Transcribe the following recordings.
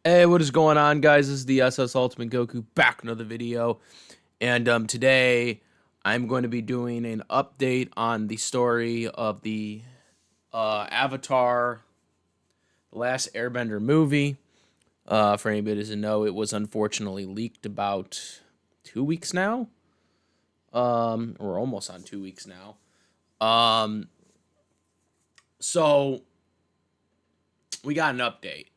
Hey, what is going on, guys? This is the SS Ultimate Goku back with another video, and today I'm going to be doing an update on the story of the Avatar: The Last Airbender movie. For anybody who doesn't know, it was unfortunately leaked about 2 weeks now. We're almost on 2 weeks now. So we got an update.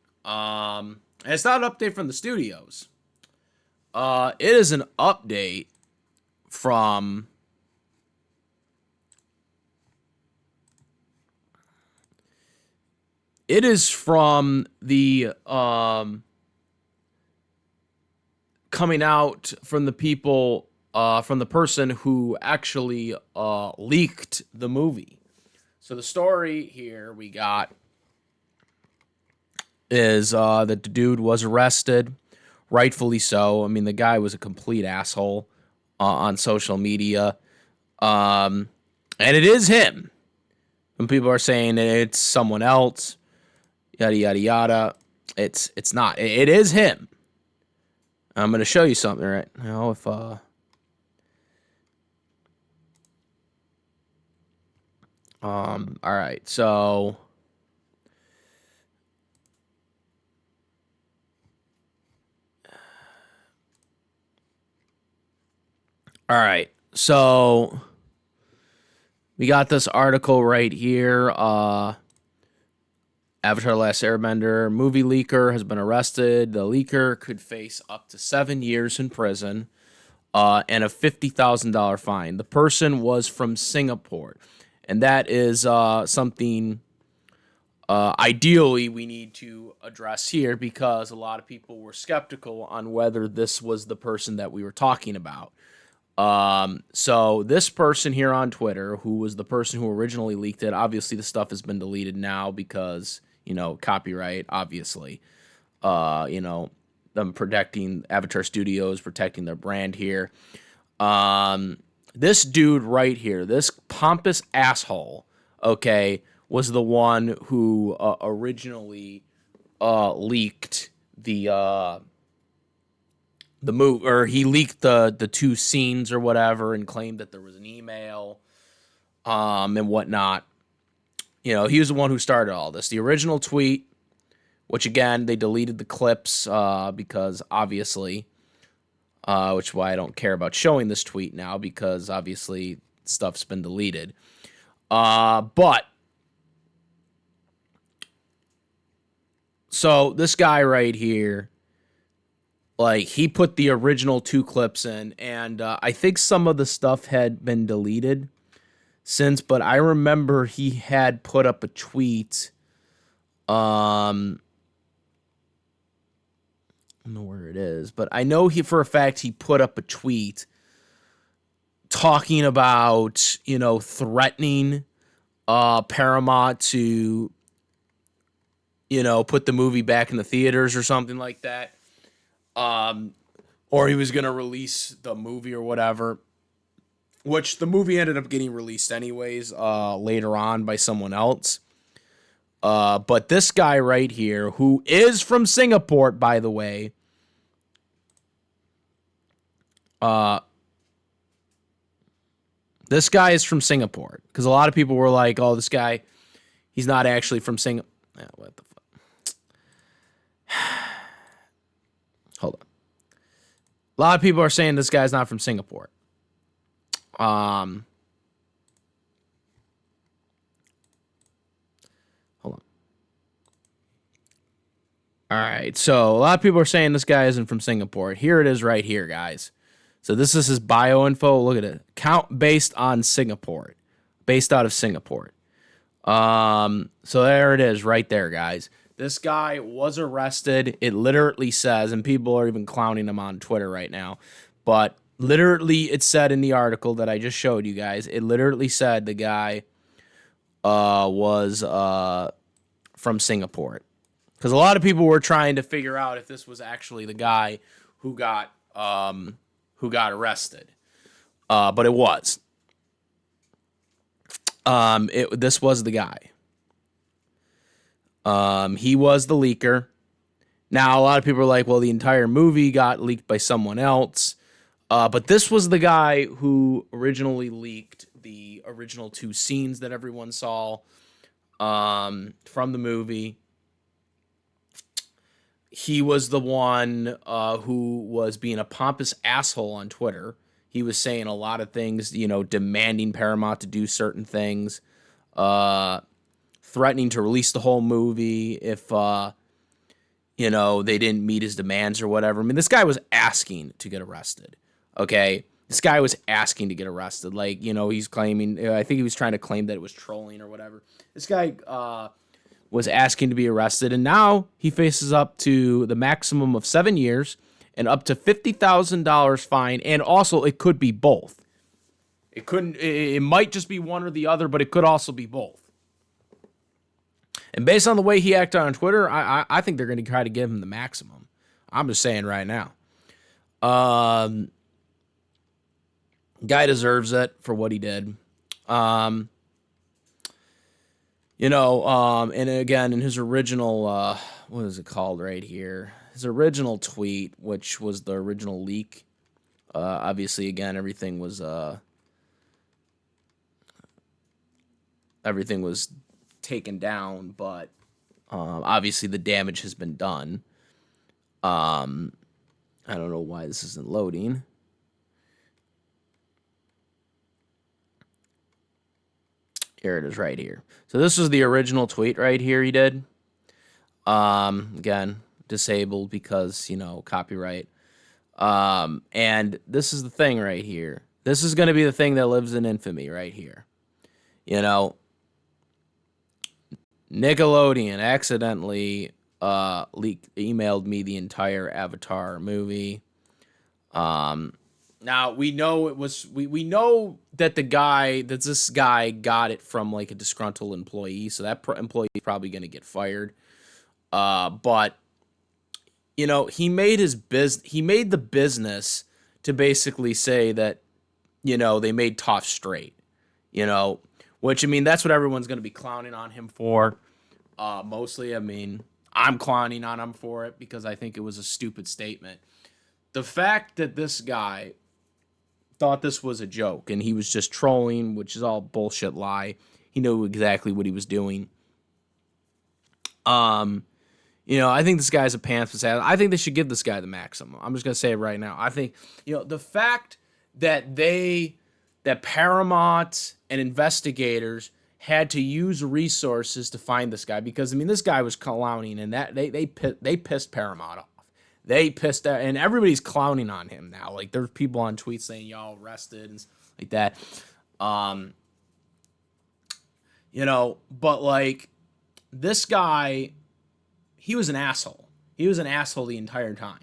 And it's not an update from the studios. It is an update from the coming out from the people from the person who actually leaked the movie. So the story here we got is that the dude was arrested, rightfully so. I mean, the guy was a complete asshole on social media, and it is him. Some people are saying it's someone else, yada yada yada. It's not. It is him. I'm gonna show you something right now. If all right, so. All right, so we got this article right here. Avatar: Last Airbender movie leaker has been arrested. The leaker could face up to 7 years in prison and a $50,000 fine. The person was from Singapore, and that is something ideally we need to address here because a lot of people were skeptical on whether this was the person that we were talking about. So this person here on Twitter, who was the person who originally leaked it, obviously the stuff has been deleted now because, copyright, obviously. Them protecting Avatar Studios, protecting their brand here. This dude right here, this pompous asshole, okay, was the one who originally leaked the move, or he leaked the two scenes or whatever and claimed that there was an email and whatnot. He was the one who started all this. The original tweet, which again they deleted the clips because obviously, which is why I don't care about showing this tweet now because obviously stuff's been deleted. But so this guy right here, like, he put the original two clips in, and I think some of the stuff had been deleted since, but I remember he had put up a tweet. I don't know where it is, but I know for a fact he put up a tweet talking about, threatening Paramount to, put the movie back in the theaters or something like that. Or he was going to release the movie or whatever, which the movie ended up getting released anyways, later on by someone else. But this guy right here, who is from Singapore, by the way, this guy is from Singapore because a lot of people were like, oh, this guy, he's not actually from Singapore. What the fuck? Hold on. A lot of people are saying this guy's not from Singapore. Hold on. All right. So a lot of people are saying this guy isn't from Singapore. Here it is right here, guys. So this is his bio info. Look at it. Account based on Singapore. Based out of Singapore. So there it is right there, guys. This guy was arrested. It literally says, and people are even clowning him on Twitter right now, but literally it said in the article that I just showed you guys, it literally said the guy was from Singapore. Because a lot of people were trying to figure out if this was actually the guy who got arrested. But it was. This was the guy. He was the leaker. Now, a lot of people are like, well, the entire movie got leaked by someone else. But this was the guy who originally leaked the original 2 scenes that everyone saw from the movie. He was the one who was being a pompous asshole on Twitter. He was saying a lot of things, demanding Paramount to do certain things, threatening to release the whole movie if, they didn't meet his demands or whatever. I mean, this guy was asking to get arrested. Okay. This guy was asking to get arrested. Like, he's claiming, I think he was trying to claim that it was trolling or whatever. This guy was asking to be arrested, and now he faces up to the maximum of 7 years and up to $50,000 fine, and also it could be both. It might just be one or the other, but it could also be both. And based on the way he acted on Twitter, I think they're going to try to give him the maximum. I'm just saying right now. Guy deserves it for what he did. And again, in his original, what is it called right here? His original tweet, which was the original leak. Obviously, again, everything was taken down, but obviously the damage has been done. I don't know why this isn't loading. Here it is right here. So this was the original tweet right here he did. Again, disabled because, copyright. And this is the thing right here. This is going to be the thing that lives in infamy right here. Nickelodeon accidentally emailed me the entire Avatar movie. Now we know it was we know that this guy got it from like a disgruntled employee, so that employee is probably going to get fired. But he made the business to basically say that they made Toph straight. Which, I mean, that's what everyone's going to be clowning on him for. Mostly, I mean, I'm clowning on him for it because I think it was a stupid statement. The fact that this guy thought this was a joke and he was just trolling, which is all bullshit lie. He knew exactly what he was doing. I think this guy's a pants. I think they should give this guy the maximum. I'm just going to say it right now. I think, the fact that that Paramount and investigators had to use resources to find this guy because, I mean, this guy was clowning and that they pissed Paramount off. They pissed out, and everybody's clowning on him now. Like, there's people on tweets saying, y'all arrested and stuff like that. But like, this guy, he was an asshole. He was an asshole the entire time,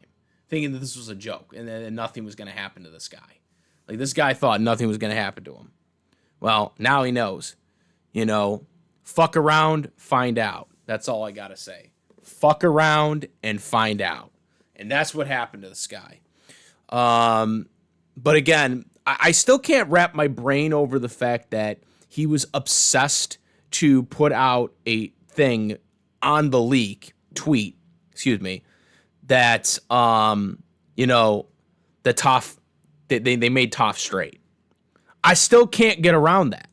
thinking that this was a joke and that nothing was going to happen to this guy. Like, this guy thought nothing was going to happen to him. Well, now he knows. Fuck around, find out. That's all I got to say. Fuck around and find out. And that's what happened to this guy. But again, I still can't wrap my brain over the fact that he was obsessed to put out a thing on the tweet, that, the Toph, they made Toph straight. I still can't get around that.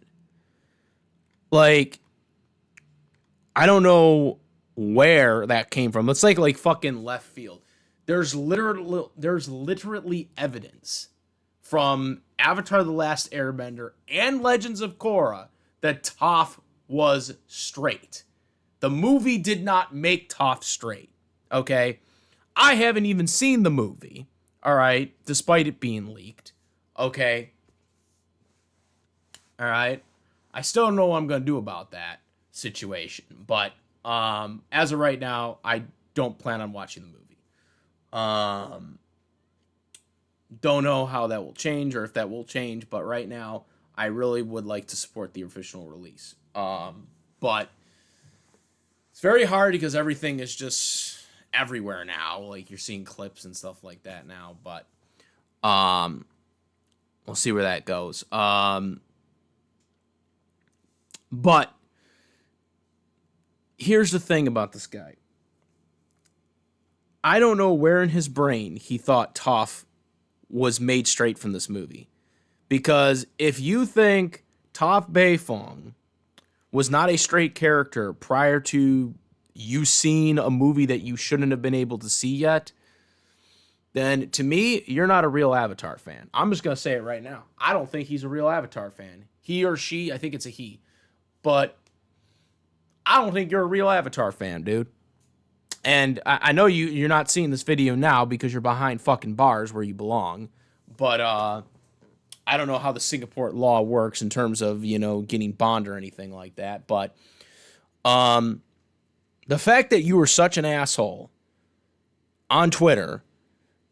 Like, I don't know where that came from. It's like fucking left field. There's literally evidence from Avatar: The Last Airbender and Legends of Korra that Toph was straight. The movie did not make Toph straight, okay? I haven't even seen the movie, all right, despite it being leaked, okay? All right? I still don't know what I'm going to do about that situation, but as of right now, I don't plan on watching the movie. Don't know how that will change or if that will change, but right now I really would like to support the official release. But it's very hard because everything is just everywhere now. Like, you're seeing clips and stuff like that now, but we'll see where that goes. But here's the thing about this guy. I don't know where in his brain he thought Toph was made straight from this movie. Because if you think Toph Beifong was not a straight character prior to you seeing a movie that you shouldn't have been able to see yet, then to me, you're not a real Avatar fan. I'm just going to say it right now. I don't think he's a real Avatar fan. He or she, I think it's a he. But I don't think you're a real Avatar fan, dude. And I know you're not seeing this video now because you're behind fucking bars where you belong. But I don't know how the Singapore law works in terms of, getting bond or anything like that. But the fact that you were such an asshole on Twitter,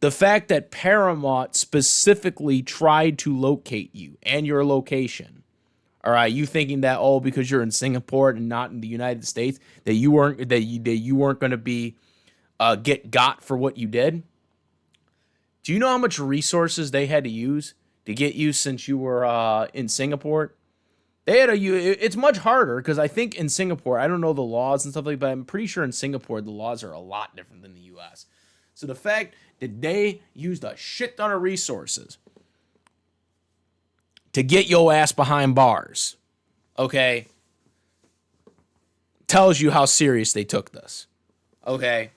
the fact that Paramount specifically tried to locate you and your location, all right, you thinking that because you're in Singapore and not in the United States that you weren't going to be got for what you did. Do you know how much resources they had to use to get you since you were in Singapore? They had it's much harder because I think in Singapore, I don't know the laws and stuff like that, but I'm pretty sure in Singapore the laws are a lot different than the US. So the fact that they used a shit ton of resources to get your ass behind bars, okay, tells you how serious they took this, okay?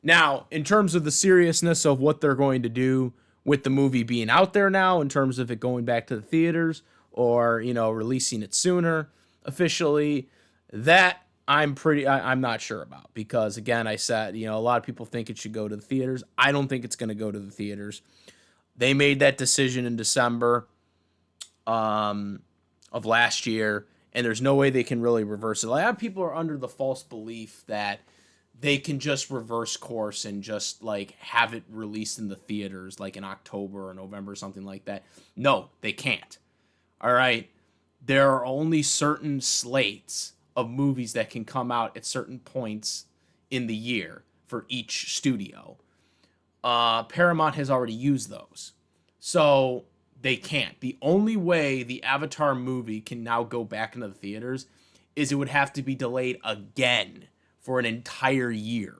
Now, in terms of the seriousness of what they're going to do with the movie being out there now, in terms of it going back to the theaters or, releasing it sooner officially, that I'm not sure about because, again, I said, a lot of people think it should go to the theaters. I don't think it's going to go to the theaters. They made that decision in December of last year, and there's no way they can really reverse it. A lot of people are under the false belief that they can just reverse course and just like have it released in the theaters like in October or November or something like that. No, they can't. All right. There are only certain slates of movies that can come out at certain points in the year for each studio. Paramount has already used those. So they can't. The only way the Avatar movie can now go back into the theaters is it would have to be delayed again for an entire year.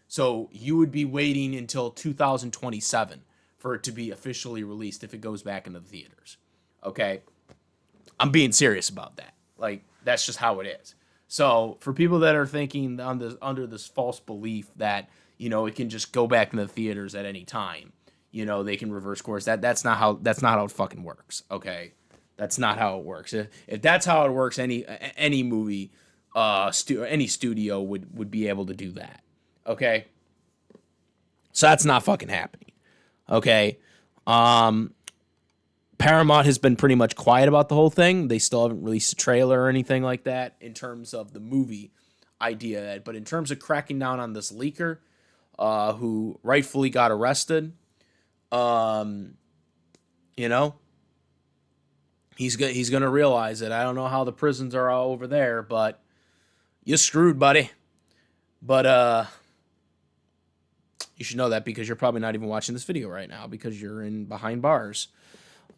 So you would be waiting until 2027 for it to be officially released if it goes back into the theaters. Okay? I'm being serious about that. Like, that's just how it is. So for people that are thinking under this false belief that, it can just go back into the theaters at any time, they can reverse course. That's not how it fucking works. Okay? That's not how it works. If that's how it works, any movie any studio would be able to do that. Okay? So that's not fucking happening. Okay? Paramount has been pretty much quiet about the whole thing. They still haven't released a trailer or anything like that in terms of the movie idea. But in terms of cracking down on this leaker, who rightfully got arrested, he's going to realize it. I don't know how the prisons are all over there, but you're screwed, buddy. But you should know that because you're probably not even watching this video right now because you're in behind bars.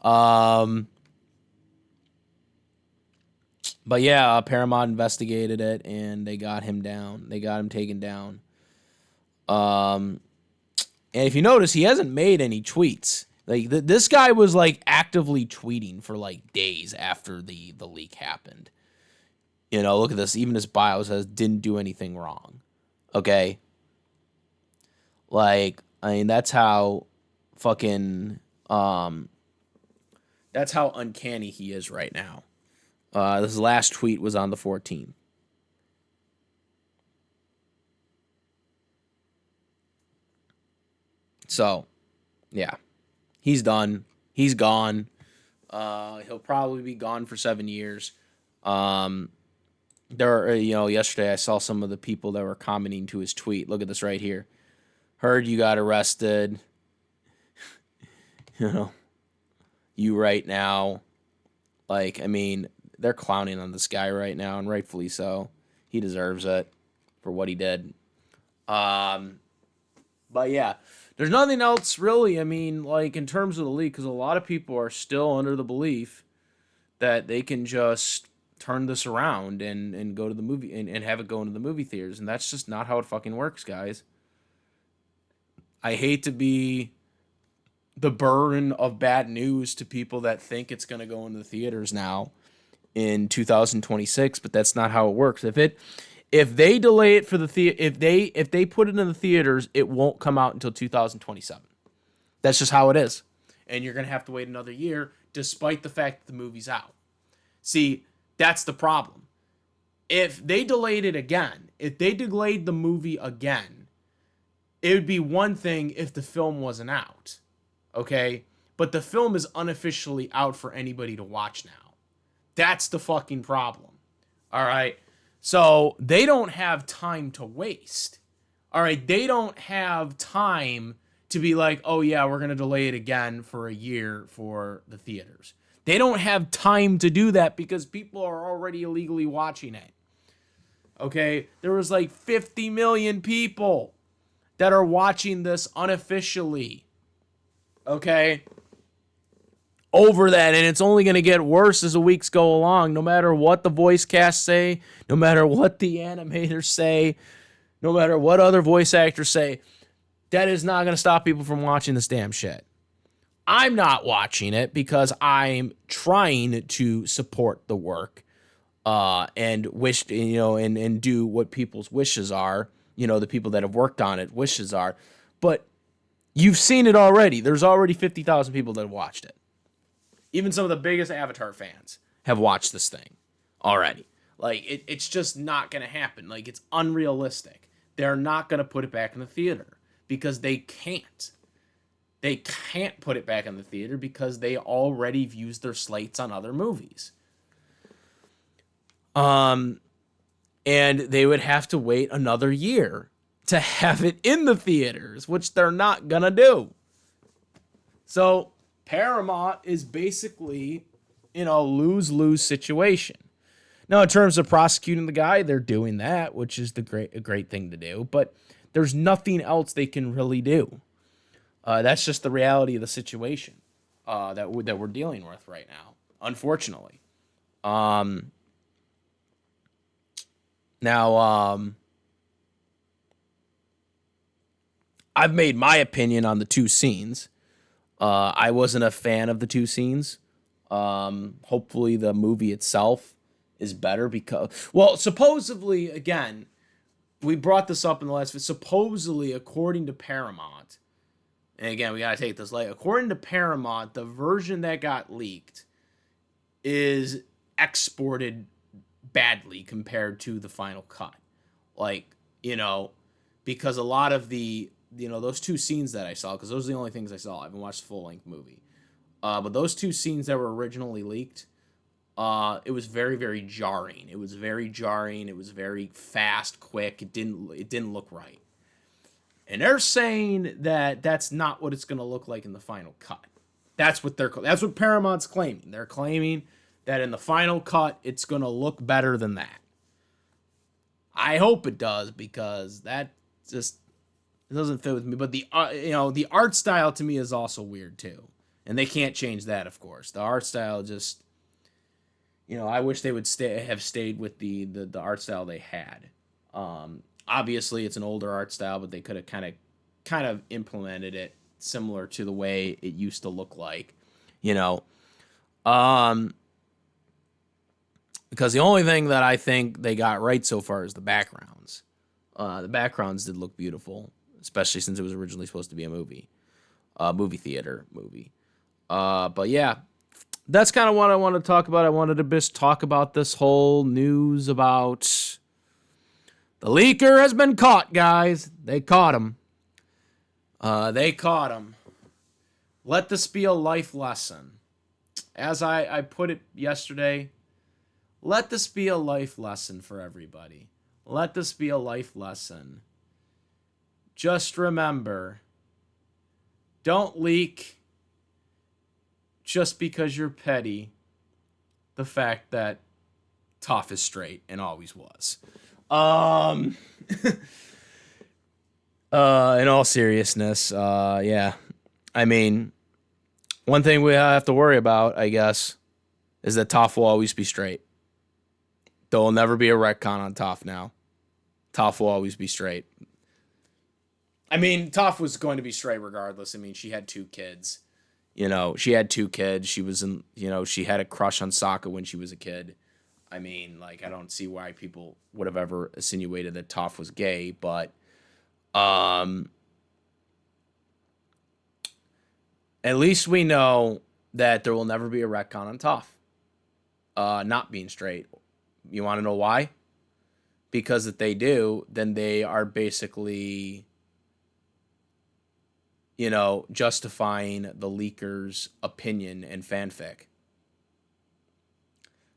But yeah, Paramount investigated it and they got him down. They got him taken down. And if you notice, he hasn't made any tweets. Like this guy was like actively tweeting for like days after the leak happened. Look at this. Even his bio says didn't do anything wrong. Okay. Like, I mean, that's how fucking that's how uncanny he is right now. This last tweet was on the 14th. So, yeah. He's done. He's gone. He'll probably be gone for 7 years. Yesterday I saw some of the people that were commenting to his tweet. Look at this right here. Heard you got arrested. You right now. Like, I mean, they're clowning on this guy right now, and rightfully so. He deserves it for what he did. But yeah, there's nothing else really. I mean, like in terms of the leak, because a lot of people are still under the belief that they can just turn this around and go to the movie and have it go into the movie theaters, and that's just not how it fucking works, guys. I hate to be the burden of bad news to people that think it's going to go into the theaters now in 2026, but that's not how it works. If they delay it for if they put it in the theaters, it won't come out until 2027. That's just how it is. And you're going to have to wait another year despite the fact that the movie's out. See, that's the problem. If they delayed it again, if they delayed the movie again, it would be one thing if the film wasn't out. Okay? But the film is unofficially out for anybody to watch now. That's the fucking problem. All right? So they don't have time to waste. All right? They don't have time to be like, oh yeah, we're going to delay it again for a year for the theaters. They don't have time to do that because people are already illegally watching it. Okay? There was like 50 million people that are watching this unofficially. Okay? Over that, and it's only going to get worse as the weeks go along, no matter what the voice casts say, no matter what the animators say, no matter what other voice actors say. That is not going to stop people from watching this damn shit. I'm not watching it because I'm trying to support the work and wish, and do what people's wishes are, the people that have worked on it wishes are. But you've seen it already. There's already 50,000 people that have watched it. Even some of the biggest Avatar fans have watched this thing already. Like, it's just not going to happen. Like, it's unrealistic. They're not going to put it back in the theater because they can't. They can't put it back in the theater because they already used their slates on other movies. And they would have to wait another year to have it in the theaters, which they're not going to do. So Paramount is basically in a lose-lose situation. Now, in terms of prosecuting the guy, they're doing that, which is a great thing to do. But there's nothing else they can really do. That's just the reality of the situation that we're dealing with right now, unfortunately. Now, I've made my opinion on the two scenes. I wasn't a fan of the two scenes. Hopefully the movie itself is better because, well, supposedly, again, we brought this up in the last video, supposedly, according to Paramount, and again, we got to take this late, according to Paramount, the version that got leaked is exported badly compared to the final cut. Like, because a lot of the, those two scenes that I saw, because those are the only things I saw. I haven't watched the full-length movie. But those two scenes that were originally leaked, it was very, very jarring. It was very jarring. It was very fast, quick. It didn't look right. And they're saying that that's not what it's going to look like in the final cut. That's what Paramount's claiming. They're claiming that in the final cut, it's going to look better than that. I hope it does because that just it doesn't fit with me. But the art style to me is also weird too, and they can't change that, of course. The art style just, I wish they would have stayed with the art style they had. Obviously, it's an older art style, but they could have kind of implemented it similar to the way it used to look like, Because the only thing that I think they got right so far is the backgrounds. The backgrounds did look beautiful, especially since it was originally supposed to be a movie theater movie. But yeah, that's kind of what I want to talk about. I wanted to just talk about this whole news about the leaker has been caught, guys. They caught him. Let this be a life lesson. As I put it yesterday, let this be a life lesson for everybody. Let this be a life lesson. Just remember, don't leak just because you're petty the fact that Toph is straight and always was. In all seriousness, yeah. I mean, one thing we have to worry about, I guess, is that Toph will always be straight. There will never be a retcon on Toph now. Toph will always be straight. I mean, Toph was going to be straight regardless. I mean, she had 2 kids. You know, she had 2 kids. She was in, you know, she had a crush on Sokka when she was a kid. I mean, like, I don't see why people would have ever insinuated that Toph was gay, but um, at least we know that there will never be a retcon on Toph not being straight. You want to know why? Because if they do, then they are basically, you know, justifying the leaker's opinion and fanfic.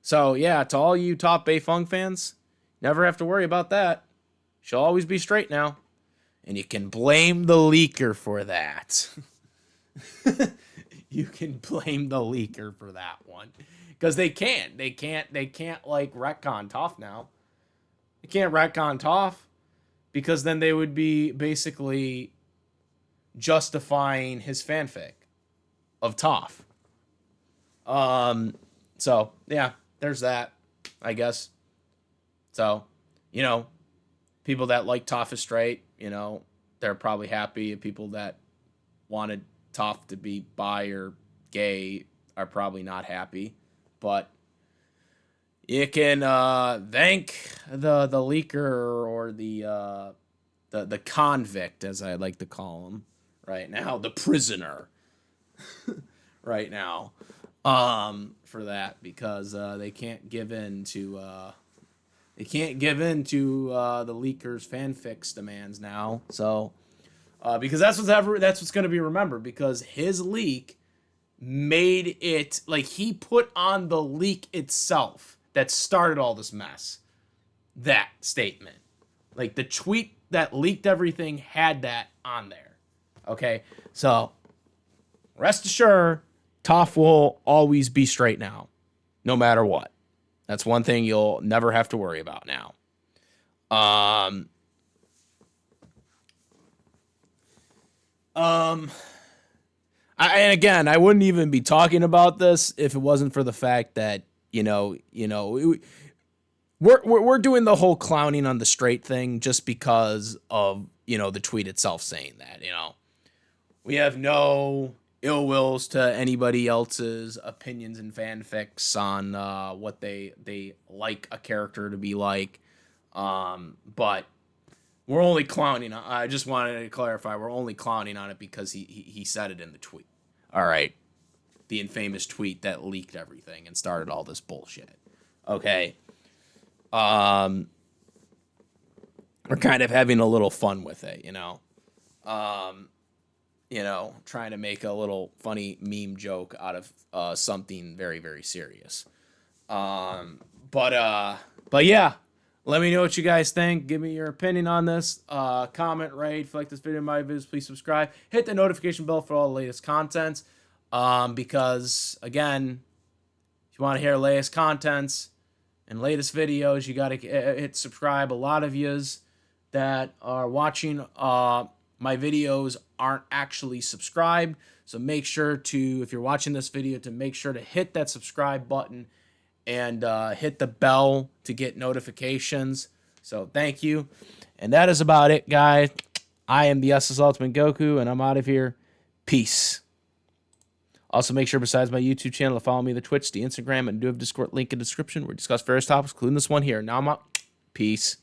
So, yeah, to all you top Bay Fung fans, never have to worry about that. She'll always be straight now. And you can blame the leaker for that. You can blame the leaker for that one. Because they can't. They can't, like, retcon Toph now. They can't retcon Toph. Because then they would be basically justifying his fanfic of Toph. So, yeah, there's that, I guess. So, you know, people that like Toph is straight, you know, they're probably happy. People that wanted Toph to be bi or gay are probably not happy. But you can thank the leaker or the convict, as I like to call him right now, the prisoner right now, for that, because they can't give in to the leaker's fanfics demands now. So because that's what's going to be remembered, because his leak made it, like, he put on the leak itself that started all this mess. That statement, like the tweet that leaked everything, had that on there. Okay, so rest assured, Toph will always be straight now, no matter what. That's one thing you'll never have to worry about now. And again, I wouldn't even be talking about this if it wasn't for the fact that we're doing the whole clowning on the straight thing just because of the tweet itself saying that. We have no ill wills to anybody else's opinions and fanfics on what they like a character to be like, but we're only clowning. I just wanted to clarify, we're only clowning on it because he said it in the tweet. All right, the infamous tweet that leaked everything and started all this bullshit. Okay, we're kind of having a little fun with it, trying to make a little funny meme joke out of something very, very serious. But yeah, let me know what you guys think. Give me your opinion on this. Comment, rate. If you like this video, my videos, please subscribe. Hit the notification bell for all the latest contents. Because again, if you want to hear latest contents and latest videos, you got to hit subscribe. A lot of yous that are watching my videos aren't actually subscribed, so make sure to, if you're watching this video, to make sure to hit that subscribe button and hit the bell to get notifications. So thank you, and that is about it, guys. I am the SS Ultimate Goku, and I'm out of here. Peace. Also, make sure, besides my YouTube channel, to follow me on the Twitch, the Instagram, and do have Discord link in the description where we discuss various topics, including this one here. Now I'm out. Peace.